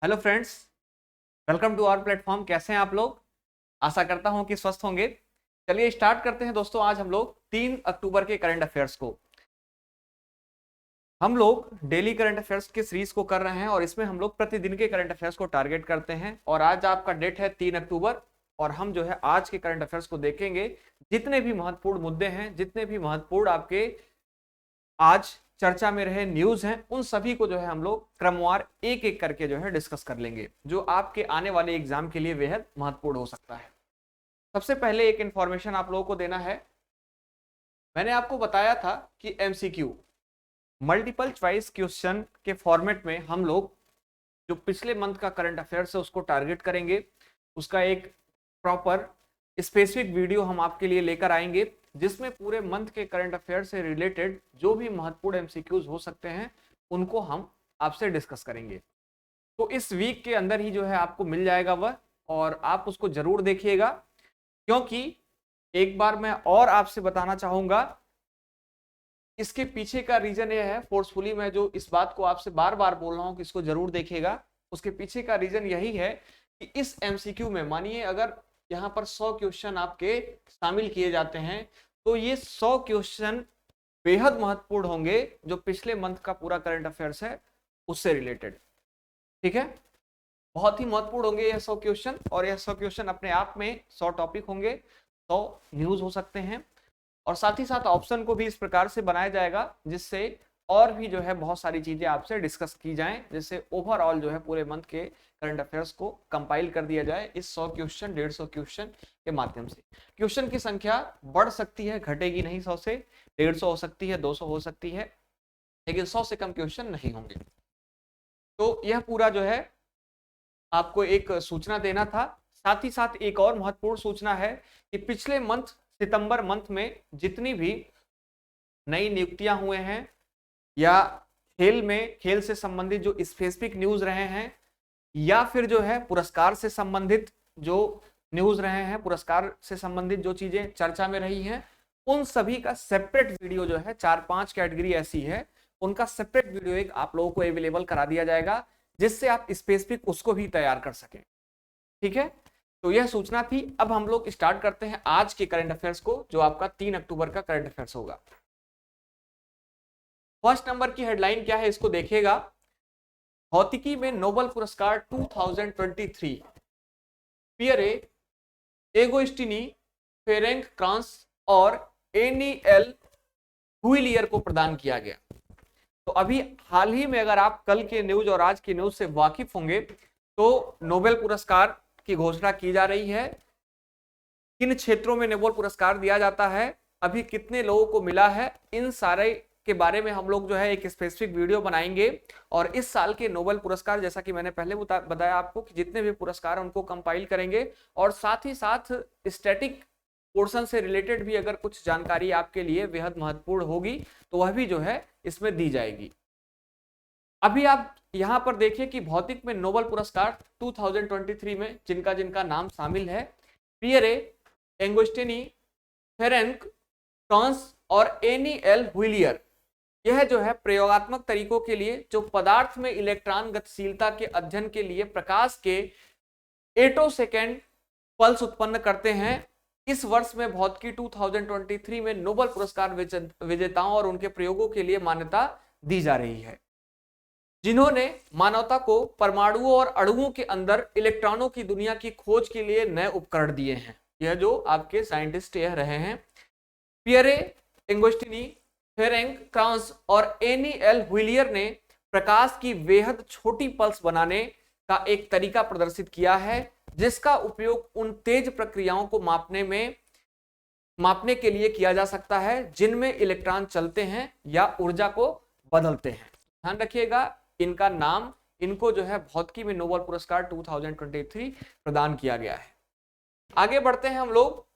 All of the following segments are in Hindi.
Hello friends, welcome to our platform. कैसे हैं आप लोग? आशा करता हूं कि स्वस्थ होंगे। चलिए स्टार्ट करते हैं दोस्तों। आज हम लोग 3 अक्टूबर के करंट अफेयर्स को हम लोग डेली करंट अफेयर्स के सीरीज को कर रहे हैं और इसमें हम लोग प्रतिदिन के करंट अफेयर्स को टारगेट करते हैं। और आज आपका डेट है 3 अक्टूबर और हम जो है आज के करंट अफेयर्स को देखेंगे। जितने भी महत्वपूर्ण मुद्दे हैं, जितने भी महत्वपूर्ण आपके आज चर्चा में रहे न्यूज हैं, उन सभी को जो है हम लोग क्रमवार एक एक करके जो है डिस्कस कर लेंगे, जो आपके आने वाले एग्जाम के लिए बेहद महत्वपूर्ण हो सकता है। सबसे पहले एक इंफॉर्मेशन आप लोगों को देना है। मैंने आपको बताया था कि एमसीक्यू मल्टीपल चॉइस क्वेश्चन के फॉर्मेट में हम लोग जो पिछले मंथ का करंट अफेयर्स है उसको टारगेट करेंगे। उसका एक प्रॉपर स्पेसिफिक वीडियो हम आपके लिए लेकर आएंगे, जिसमें पूरे मंथ के करंट अफेयर से रिलेटेड जो भी महत्वपूर्ण एमसीक्यूज हो सकते हैं उनको हम आपसे डिस्कस करेंगे। तो इस वीक के अंदर ही जो है आपको मिल जाएगा वह, और आप उसको जरूर देखिएगा। क्योंकि एक बार मैं और आपसे बताना चाहूंगा, इसके पीछे का रीजन यह है, फोर्सफुली मैं जो इस बात को आपसे बार बार बोल रहा हूं कि इसको जरूर देखिएगा, उसके पीछे का रीजन यही है कि इस एमसीक्यू में मानिए अगर यहाँ पर 100 क्वेश्चन आपके शामिल किए जाते हैं तो ये 100 क्वेश्चन बेहद महत्वपूर्ण होंगे जो पिछले मंथ का पूरा करंट अफेयर्स है उससे रिलेटेड। ठीक है, बहुत ही महत्वपूर्ण होंगे यह 100 क्वेश्चन। और यह 100 क्वेश्चन अपने आप में 100 टॉपिक होंगे, 100 न्यूज हो सकते हैं। और साथ ही साथ ऑप्शन को भी इस प्रकार से बनाया जाएगा जिससे और भी जो है बहुत सारी चीजें आपसे डिस्कस की जाएं, जिससे ओवरऑल जो है पूरे मंथ के करंट अफेयर्स को कंपाइल कर दिया जाए इस 100 क्वेश्चन 150 क्वेश्चन के माध्यम से। क्वेश्चन की संख्या बढ़ सकती है, घटेगी नहीं। 100 से 150 हो सकती है, 200 हो सकती है, लेकिन 100 से कम क्वेश्चन नहीं होंगे। तो यह पूरा जो है आपको एक सूचना देना था। साथ ही साथ एक और महत्वपूर्ण सूचना है कि पिछले मंथ सितंबर मंथ में जितनी भी नई नियुक्तियां हुए हैं या खेल से संबंधित जो स्पेसिफिक न्यूज रहे हैं या फिर जो है पुरस्कार से संबंधित जो न्यूज रहे हैं, पुरस्कार से संबंधित जो चीजें चर्चा में रही हैं, उन सभी का सेपरेट वीडियो जो है 4-5 कैटेगरी ऐसी है, उनका सेपरेट वीडियो एक आप लोगों को अवेलेबल करा दिया जाएगा, जिससे आप स्पेसिफिक उसको भी तैयार कर सकें। ठीक है, तो यह सूचना थी। अब हम लोग स्टार्ट करते हैं आज के करंट अफेयर्स को, जो आपका 3 अक्टूबर का करंट अफेयर्स होगा। फर्स्ट नंबर की हेडलाइन क्या है इसको देखिएगा। भौतिकी में नोबेल पुरस्कार 2023 पियरे एगोस्टिनी, फेरेंक क्रांस और एनी एल हुइलियर को प्रदान किया गया। तो अभी हाल ही में अगर आप कल के न्यूज और आज की न्यूज से वाकिफ होंगे तो नोबेल पुरस्कार की घोषणा की जा रही है। किन क्षेत्रों में नोबेल पुरस्कार दिया जाता है, अभी कितने लोगों को मिला है, इन सारे के बारे में हम लोग जो है एक स्पेसिफिक वीडियो बनाएंगे। और इस साल के नोबेल पुरस्कार, जैसा कि मैंने पहले बताया आपको, कि जितने भी पुरस्कार हैं उनको कंपाइल करेंगे। और साथ ही साथ स्टैटिक पोर्शन से रिलेटेड भी अगर कुछ जानकारी आपके लिए बेहद महत्वपूर्ण होगी तो वह भी जो है इसमें दी जाएगी। अभी आप यहां पर देखिए कि भौतिक में नोबेल पुरस्कार 2023 में जिनका जिनका नाम शामिल है, पियरे एंगोस्टिनी, फेरेंक टॉन्स और एनी एल हुइलियर, यह जो है प्रयोगात्मक तरीकों के लिए जो पदार्थ में इलेक्ट्रॉन गतिशीलता के अध्ययन के लिए प्रकाश के एटोसेकेंड पल्स उत्पन्न करते हैं। इस वर्ष में भौतिकी 2023 में नोबेल पुरस्कार विजेताओं और उनके प्रयोगों के लिए मान्यता दी जा रही है, जिन्होंने मानवता को परमाणुओं और अणुओं के अंदर इलेक्ट्रॉनों की दुनिया की खोज के लिए नए उपकरण दिए हैं। यह जो आपके साइंटिस्ट यह रहे हैं, पियरे एंगोस्टिनी, फेरेंक क्रांस और एनी एल हुइलियर ने प्रकाश की बेहद छोटी पल्स बनाने का एक तरीका प्रदर्शित किया है, जिसका उपयोग उन तेज प्रक्रियाओं को मापने के लिए किया जा सकता है जिनमें इलेक्ट्रॉन चलते हैं या ऊर्जा को बदलते हैं। ध्यान रखिएगा, इनका नाम, इनको जो है भौतिकी में नोबेल पुरस्कार 2023 प्रदान किया गया है। आगे बढ़ते हैं हम लोग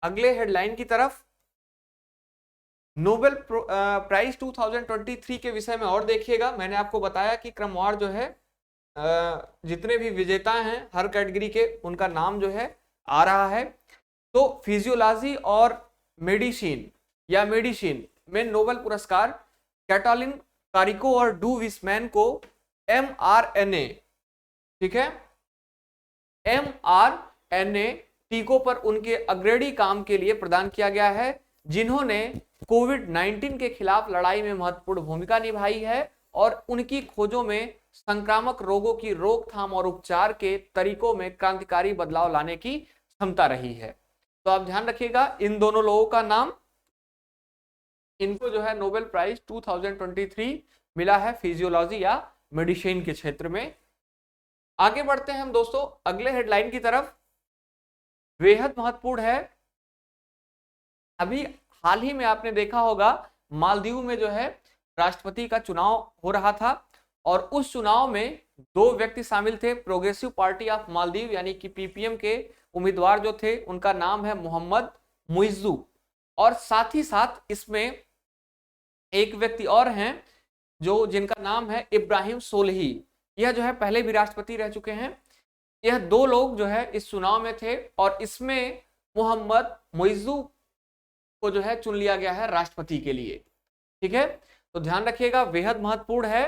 अगले हेडलाइन की तरफ। नोबेल प्राइज 2023 के विषय में और देखिएगा। मैंने आपको बताया कि क्रमवार जो है जितने भी विजेता हैं हर कैटेगरी के, उनका नाम जो है आ रहा है। तो फिजियोलॉजी और मेडिसिन में नोबेल पुरस्कार कैटालिन कारिको और डू विस्मैन को mRNA, ठीक है, mRNA टीकों पर उनके अग्रणी काम के लिए प्रदान किया गया है, जिन्होंने कोविड-19 के खिलाफ लड़ाई में महत्वपूर्ण भूमिका निभाई है और उनकी खोजों में संक्रामक रोगों की रोकथाम और उपचार के तरीकों में क्रांतिकारी बदलाव लाने की क्षमता रही है। तो आप ध्यान रखिएगा इन दोनों लोगों का नाम, इनको जो है नोबेल प्राइज 2023 मिला है फिजियोलॉजी या मेडिसिन के क्षेत्र में। आगे बढ़ते हैं हम दोस्तों अगले हेडलाइन की तरफ। बेहद महत्वपूर्ण है, अभी हाल ही में आपने देखा होगा मालदीव में जो है राष्ट्रपति का चुनाव हो रहा था और उस चुनाव में दो व्यक्ति शामिल थे। प्रोग्रेसिव पार्टी ऑफ मालदीव यानी कि पीपीएम के उम्मीदवार जो थे उनका नाम है मोहम्मद मुइज्जू, और साथ ही साथ इसमें एक व्यक्ति और हैं जो जिनका नाम है इब्राहिम सोलही। यह जो है पहले भी राष्ट्रपति रह चुके हैं। यह दो लोग जो है इस चुनाव में थे और इसमें मोहम्मद मुइज्जू को जो है चुन लिया गया है राष्ट्रपति के लिए, ठीक है। तो ध्यान रखिएगा बेहद महत्वपूर्ण है,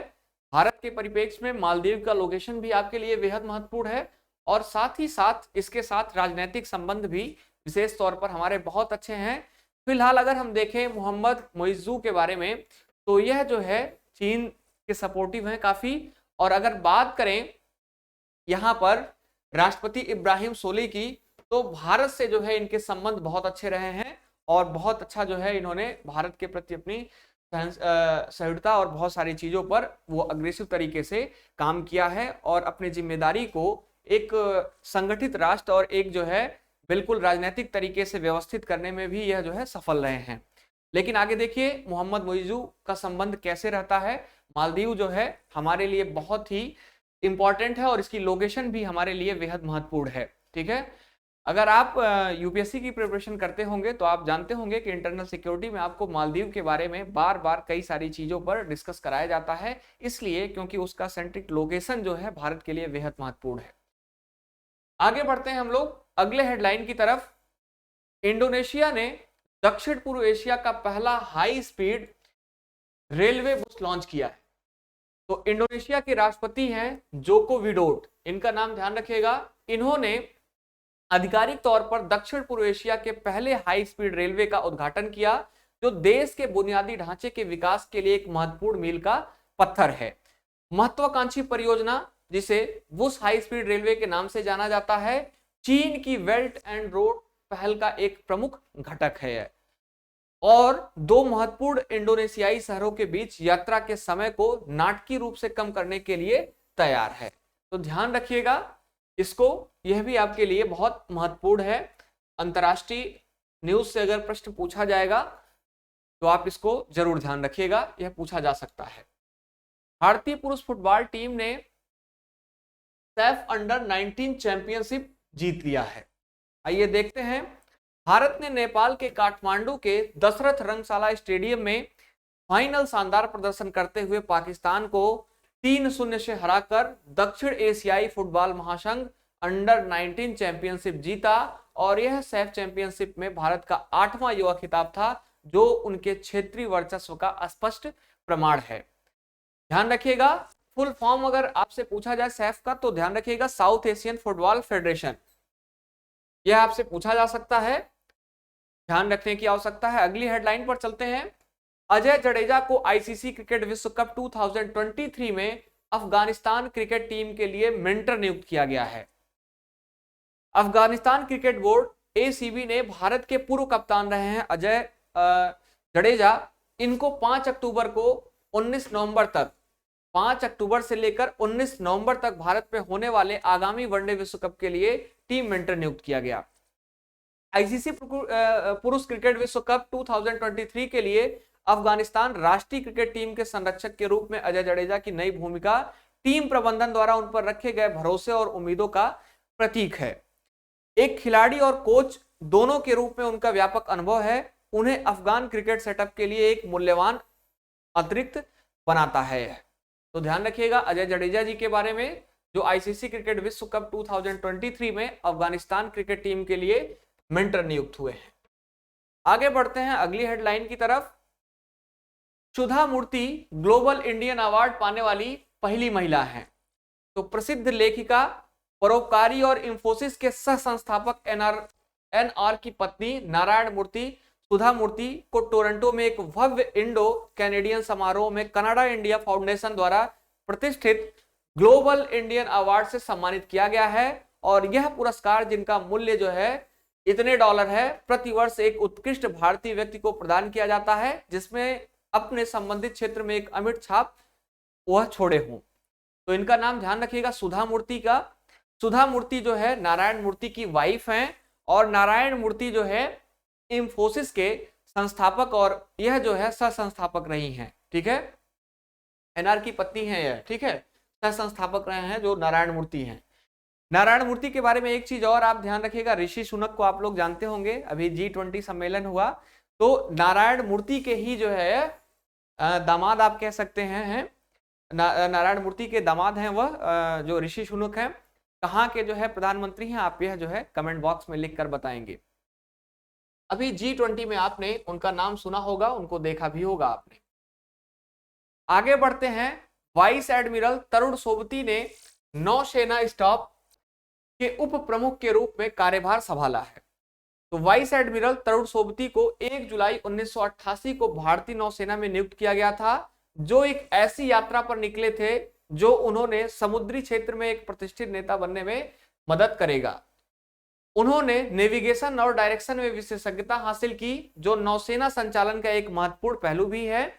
भारत के परिप्रेक्ष्य में मालदीव का लोकेशन भी आपके लिए बेहद महत्वपूर्ण है और साथ ही साथ इसके साथ राजनीतिक संबंध भी विशेष तौर पर हमारे बहुत अच्छे हैं। फिलहाल अगर हम देखें मोहम्मद मुइज्जू के बारे में तो यह जो है चीन के सपोर्टिव हैं काफी, और अगर बात करें यहाँ पर राष्ट्रपति इब्राहिम सोली की तो भारत से जो है इनके संबंध बहुत अच्छे रहे हैं और बहुत अच्छा जो है इन्होंने भारत के प्रति अपनी सहृदयता और बहुत सारी चीजों पर वो अग्रेसिव तरीके से काम किया है और अपनी जिम्मेदारी को एक संगठित राष्ट्र और एक जो है बिल्कुल राजनीतिक तरीके से व्यवस्थित करने में भी यह जो है सफल रहे हैं। लेकिन आगे देखिए मोहम्मद मुइज्जू का संबंध कैसे रहता है। मालदीव जो है हमारे लिए बहुत ही इंपॉर्टेंट है और इसकी लोकेशन भी हमारे लिए बेहद महत्वपूर्ण है, ठीक है। अगर आप यूपीएससी की प्रिपरेशन करते होंगे तो आप जानते होंगे कि इंटरनल सिक्योरिटी में आपको मालदीव के बारे में बार बार कई सारी चीजों पर डिस्कस कराया जाता है, इसलिए क्योंकि उसका सेंट्रिक लोकेशन जो है भारत के लिए बेहद महत्वपूर्ण है। आगे बढ़ते हैं हम लोग अगले हेडलाइन की तरफ। इंडोनेशिया ने दक्षिण पूर्व एशिया का पहला high speed railway bus launch किया है। तो इंडोनेशिया के राष्ट्रपति हैं जोको विडोडो, इनका नाम ध्यान रखिएगा। इन्होंने आधिकारिक तौर पर दक्षिण पूर्व एशिया के पहले हाई स्पीड रेलवे का उद्घाटन किया, जो देश के बुनियादी ढांचे के विकास के लिए एक महत्वपूर्ण मील का पत्थर है। महत्वाकांक्षी परियोजना जिसे वुस हाई स्पीड रेलवे के नाम से जाना जाता है, चीन की बेल्ट एंड रोड पहल का एक प्रमुख घटक है और दो महत्वपूर्ण इंडोनेशियाई शहरों के बीच यात्रा के समय को नाटकीय रूप से कम करने के लिए तैयार है। तो ध्यान रखिएगा इसको, यह भी आपके लिए बहुत महत्वपूर्ण है। अंतर्राष्ट्रीय न्यूज से अगर प्रश्न पूछा जाएगा तो आप इसको जरूर ध्यान रखिएगा, यह पूछा जा सकता है। भारतीय पुरुष फुटबॉल टीम ने सैफ अंडर 19 चैंपियनशिप जीत लिया है। आइए देखते हैं। भारत ने नेपाल के काठमांडू के दशरथ रंगशाला स्टेडियम में फाइनल शानदार प्रदर्शन करते हुए पाकिस्तान को 3-0 से हराकर दक्षिण एशियाई फुटबॉल महासंघ अंडर 19 चैंपियनशिप जीता और यह सैफ चैंपियनशिप में भारत का 8वां युवा खिताब था, जो उनके क्षेत्रीय वर्चस्व का स्पष्ट प्रमाण है। ध्यान रखिएगा फुल फॉर्म अगर आपसे पूछा जाए सैफ का तो ध्यान रखिएगा साउथ एशियन फुटबॉल फेडरेशन, यह आपसे पूछा जा सकता है, ध्यान रखने की आवश्यकता है। अगली हेडलाइन पर चलते हैं। अजय जडेजा को आईसीसी क्रिकेट विश्व कप 2023 में अफगानिस्तान क्रिकेट टीम के लिए मेंटर नियुक्त किया गया है। अफगानिस्तान क्रिकेट बोर्ड एसीबी ने भारत के पूर्व कप्तान रहे हैं अजय जडेजा, इनको 5 अक्टूबर को 19 नवंबर तक 5 अक्टूबर से लेकर 19 नवंबर तक भारत में होने वाले आगामी वनडे विश्व कप के लिए टीम मेंटर नियुक्त किया गया। आईसीसी पुरुष क्रिकेट विश्व कप 2023 के लिए अफगानिस्तान राष्ट्रीय क्रिकेट टीम के संरक्षक के रूप में अजय जडेजा की नई भूमिका टीम प्रबंधन द्वारा उन पर रखे गए भरोसे और उम्मीदों का प्रतीक है। एक खिलाड़ी और कोच दोनों के रूप में उनका व्यापक अनुभव है, उन्हें अफगान क्रिकेट सेटअप के लिए एक मूल्यवान अतिरिक्त बनाता है। तो ध्यान रखिएगा अजय जडेजा जी के बारे में, जो आईसीसी क्रिकेट विश्व कप 2023 में अफगानिस्तान क्रिकेट टीम के लिए मेंटर नियुक्त हुए हैं। आगे बढ़ते हैं अगली हेडलाइन की तरफ। सुधा मूर्ति ग्लोबल इंडियन अवार्ड पाने वाली पहली महिला हैं। तो प्रसिद्ध लेखिका, परोपकारी और इंफोसिस के सह संस्थापक एनआर की पत्नी नारायण मूर्ति, सुधा मूर्ति को टोरंटो में एक भव्य इंडो कैनेडियन समारोह में कनाडा इंडिया फाउंडेशन द्वारा प्रतिष्ठित ग्लोबल इंडियन अवार्ड से सम्मानित किया गया है। और यह पुरस्कार, जिनका मूल्य जो है इतने डॉलर है, प्रतिवर्ष एक उत्कृष्ट भारतीय व्यक्ति को प्रदान किया जाता है जिसमें अपने संबंधित क्षेत्र में एक अमिट छाप वह छोड़े हों। तो इनका नाम ध्यान रखिएगा, सुधा मूर्ति का। सुधा मूर्ति जो है नारायण मूर्ति की वाइफ हैं और नारायण मूर्ति जो है इंफोसिस के संस्थापक और यह जो है सह संस्थापक रही हैं। ठीक है, एनआर की पत्नी है यह। ठीक है, सह संस्थापक रहे हैं जो नारायण मूर्ति हैं। नारायण मूर्ति के बारे में एक चीज और आप ध्यान रखिएगा, ऋषि सुनक को आप लोग जानते होंगे, अभी G20 सम्मेलन हुआ तो नारायण मूर्ति के ही जो है दामाद आप कह सकते हैं, नारायण मूर्ति के दामाद हैं वह जो ऋषि सुनक हैं। कहाँ के जो है प्रधानमंत्री हैं, आप यह जो है कमेंट बॉक्स में लिख कर बताएंगे। अभी G20 में आपने उनका नाम सुना होगा, उनको देखा भी होगा आपने। आगे बढ़ते हैं, वाइस एडमिरल तरुण सोबती ने नौसेना स्टाफ के उप प्रमुख के रूप में कार्यभार संभाला है। तो वाइस एडमिरल तरुण सोबती को 1 जुलाई 1988 को भारतीय नौसेना में नियुक्त किया गया था, जो एक ऐसी यात्रा पर निकले थे जो उन्होंने समुद्री क्षेत्र में एक प्रतिष्ठित नेता बनने में मदद करेगा। उन्होंने नेविगेशन और डायरेक्शन में विशेषज्ञता हासिल की, जो नौसेना संचालन का एक महत्वपूर्ण पहलू भी है।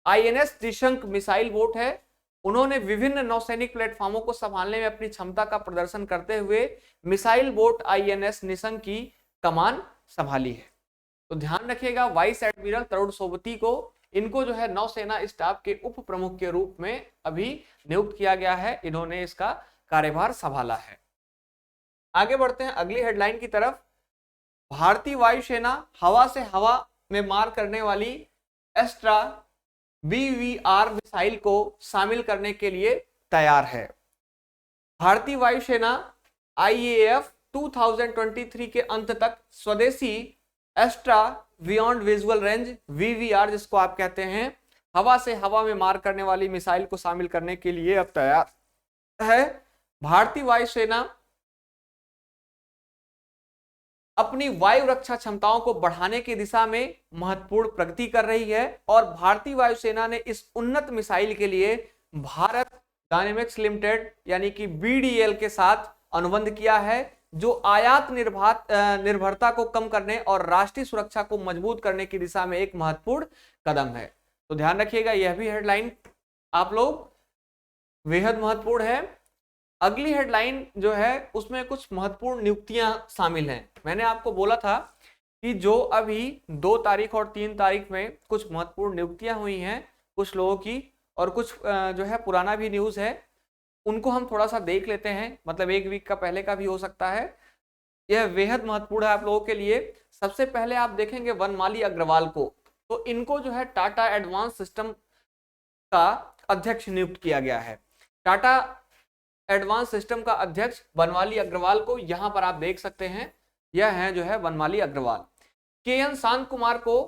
INS त्रिशंक मिसाइल बोट है। उन्होंने विभिन्न नौसैनिक प्लेटफॉर्मों को संभालने में अपनी क्षमता का प्रदर्शन करते हुए मिसाइल बोट INS निशंक की कमान संभाली है। तो ध्यान रखिएगा, वाइस एडमिरल तरुण सोबती को, इनको जो है नौसेना स्टाफ के उप प्रमुख के रूप में अभी नियुक्त किया गया है, इन्होंने इसका कार्यभार संभाला है। आगे बढ़ते हैं अगली हेडलाइन की तरफ। भारतीय वायुसेना हवा से हवा में मार करने वाली एस्ट्रा BVR मिसाइल को शामिल करने के लिए तैयार है। भारतीय वायुसेना IAF 2023 के अंत तक स्वदेशी Astra beyond visual range VVR, जिसको आप कहते हैं, हवा से हवा में मार करने वाली मिसाइल को शामिल करने के लिए अब तैयार है। भारतीय वायुसेना अपनी वायु रक्षा क्षमताओं को बढ़ाने की दिशा में महत्वपूर्ण प्रगति कर रही है और भारतीय वायुसेना ने इस उन्नत मिसाइल के लिए भारत डायनेमिक्स लिमिटेड यानी कि BDL के साथ अनुबंध किया है, जो आयात निर्भरता को कम करने और राष्ट्रीय सुरक्षा को मजबूत करने की दिशा में एक महत्वपूर्ण कदम है। तो ध्यान रखिएगा, यह भी हेडलाइन आप लोग बेहद महत्वपूर्ण है। अगली हेडलाइन जो है उसमें कुछ महत्वपूर्ण नियुक्तियां शामिल हैं। मैंने आपको बोला था कि जो अभी 2 तारीख और 3 तारीख में कुछ महत्वपूर्ण नियुक्तियां हुई हैं कुछ लोगों की, और कुछ जो है पुराना भी न्यूज है, उनको हम थोड़ा सा देख लेते हैं, मतलब 1 वीक का पहले का भी हो सकता है। यह बेहद महत्वपूर्ण है आप लोगों के लिए। सबसे पहले आप देखेंगे वनमाली अग्रवाल को, तो इनको जो है टाटा एडवांस सिस्टम का अध्यक्ष नियुक्त किया गया है। टाटा एडवांस सिस्टम का अध्यक्ष वनमाली अग्रवाल को यहां पर आप देख सकते हैं, यह है जो है वनमाली अग्रवाल। KN शांत कुमार को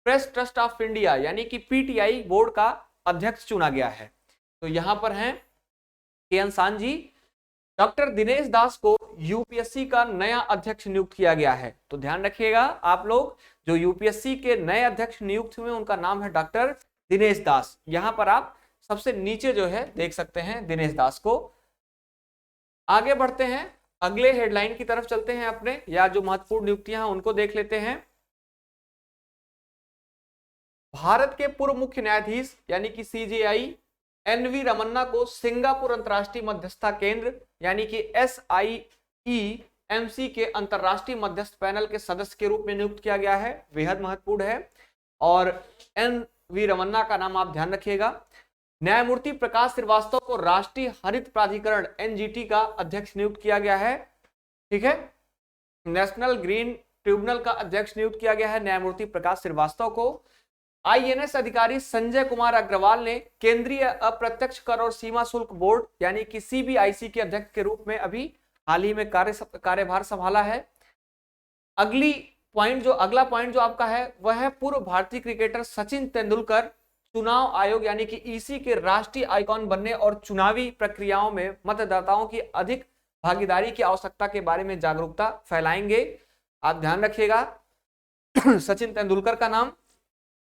प्रेस ट्रस्ट ऑफ इंडिया यानी कि PTI बोर्ड का अध्यक्ष चुना गया है। तो यहां पर हैं KN शांत जी। डॉक्टर दिनेश दास को UPSC का नया अध्यक्ष नियुक्त किया गया है। तो ध्यान रखिएगा आप लोग, जो UPSC के नए अध्यक्ष नियुक्त हुए उनका नाम है डॉक्टर दिनेश दास। यहां पर आप सबसे नीचे जो है देख सकते हैं दिनेश दास को। आगे बढ़ते हैं, अगले हेडलाइन की तरफ चलते हैं अपने, या जो महत्वपूर्ण नियुक्तियां हैं उनको देख लेते हैं। भारत के पूर्व मुख्य न्यायाधीश यानी कि CJI NV रमन्ना को सिंगापुर अंतर्राष्ट्रीय मध्यस्थता केंद्र यानी कि SIEMC के अंतर्राष्ट्रीय मध्यस्थ पैनल के सदस्य के रूप में नियुक्त किया गया है। बेहद महत्वपूर्ण है। और NV रमन्ना का नाम आप ध्यान रखिएगा। न्यायमूर्ति प्रकाश श्रीवास्तव को राष्ट्रीय हरित प्राधिकरण NGT का अध्यक्ष नियुक्त किया गया है। ठीक है, नेशनल ग्रीन ट्रिब्यूनल का अध्यक्ष नियुक्त किया गया है न्यायमूर्ति प्रकाश श्रीवास्तव को। INS अधिकारी संजय कुमार अग्रवाल ने केंद्रीय अप्रत्यक्ष कर और सीमा शुल्क बोर्ड यानी कि CBIC के अध्यक्ष के रूप में अभी हाल ही में कार्यभार संभाला है। अगला पॉइंट जो आपका है वह है पूर्व भारतीय क्रिकेटर सचिन तेंदुलकर चुनाव आयोग यानी कि ईसी के राष्ट्रीय आइकॉन बनने और चुनावी प्रक्रियाओं में मतदाताओं की अधिक भागीदारी की आवश्यकता के बारे में जागरूकता फैलाएंगे। आप ध्यान रखिएगा सचिन तेंदुलकर का नाम।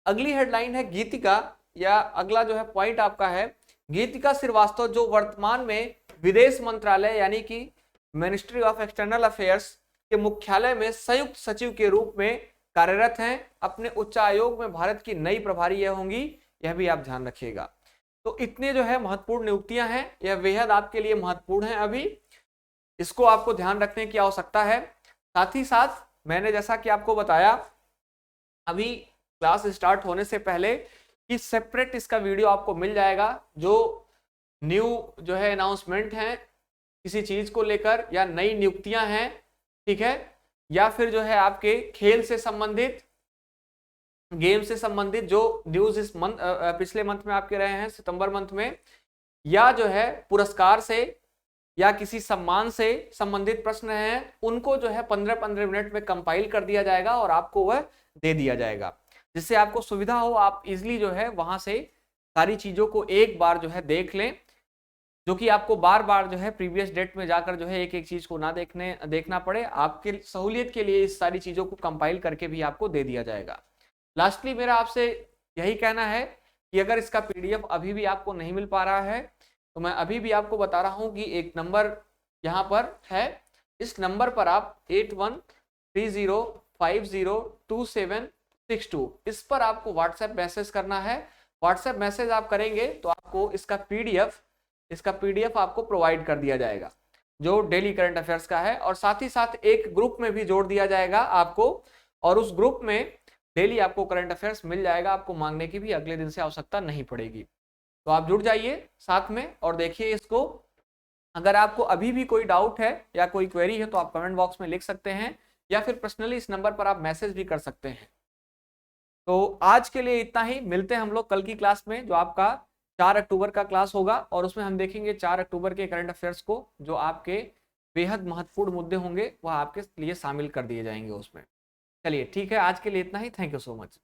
अगली हेडलाइन है गीतिका, या अगला जो है पॉइंट आपका है गीतिका श्रीवास्तव, जो वर्तमान में विदेश मंत्रालय यानी कि मिनिस्ट्री ऑफ एक्सटर्नल अफेयर्स के मुख्यालय में संयुक्त सचिव के रूप में कार्यरत हैं। अपने उच्च आयोग में भारत की नई प्रभारी यह होंगी, यह भी आप ध्यान रखिएगा। तो इतने जो है महत्वपूर्ण नियुक्तियां हैं, यह बेहद आपके लिए महत्वपूर्ण है। अभी इसको आपको ध्यान रखने की आवश्यकता है। साथ ही साथ मैंने जैसा कि आपको बताया अभी क्लास स्टार्ट होने से पहले कि सेपरेट इसका वीडियो आपको मिल जाएगा, जो न्यू जो है अनाउंसमेंट है किसी चीज को लेकर, या नई नियुक्तियां हैं, ठीक है, या फिर जो है आपके खेल से संबंधित, गेम से संबंधित जो न्यूज इस मंथ पिछले मंथ में आपके रहे हैं सितंबर मंथ में, या जो है पुरस्कार से या किसी सम्मान से संबंधित प्रश्न हैं, उनको जो है 15-15 मिनट में कंपाइल कर दिया जाएगा और आपको वह दे दिया जाएगा, जिससे आपको सुविधा हो, आप इजिली जो है वहां से सारी चीजों को एक बार जो है देख लें, जो कि आपको बार बार जो है प्रीवियस डेट में जाकर जो है एक एक चीज को ना देखना पड़े। आपके सहूलियत के लिए इस सारी चीजों को कंपाइल करके भी आपको दे दिया जाएगा। लास्टली मेरा आपसे यही कहना है कि अगर इसका पीडीएफ अभी भी आपको नहीं मिल पा रहा है तो मैं अभी भी आपको बता रहा हूं कि एक नंबर यहाँ पर है, इस नंबर पर आप 8130502762 इस पर आपको व्हाट्सएप मैसेज करना है। व्हाट्सएप मैसेज आप करेंगे तो आपको इसका पीडीएफ आपको प्रोवाइड कर दिया जाएगा, जो डेली करंट अफेयर्स का है, और साथ ही साथ एक ग्रुप में भी जोड़ दिया जाएगा आपको, और उस ग्रुप में डेली आपको करंट अफेयर्स मिल जाएगा। आपको मांगने की भी अगले दिन से आवश्यकता नहीं पड़ेगी। तो आप जुड़ जाइए साथ में और देखिए इसको। अगर आपको अभी भी कोई डाउट है या कोई क्वेरी है तो आप कमेंट बॉक्स में लिख सकते हैं, या फिर पर्सनली इस नंबर पर आप मैसेज भी कर सकते हैं। तो आज के लिए इतना ही, मिलते हैं हम लोग कल की क्लास में, जो आपका 4 अक्टूबर का क्लास होगा, और उसमें हम देखेंगे 4 अक्टूबर के करंट अफेयर्स को, जो आपके बेहद महत्वपूर्ण मुद्दे होंगे वह आपके लिए शामिल कर दिए जाएंगे उसमें। चलिए ठीक है, आज के लिए इतना ही। Thank you so much.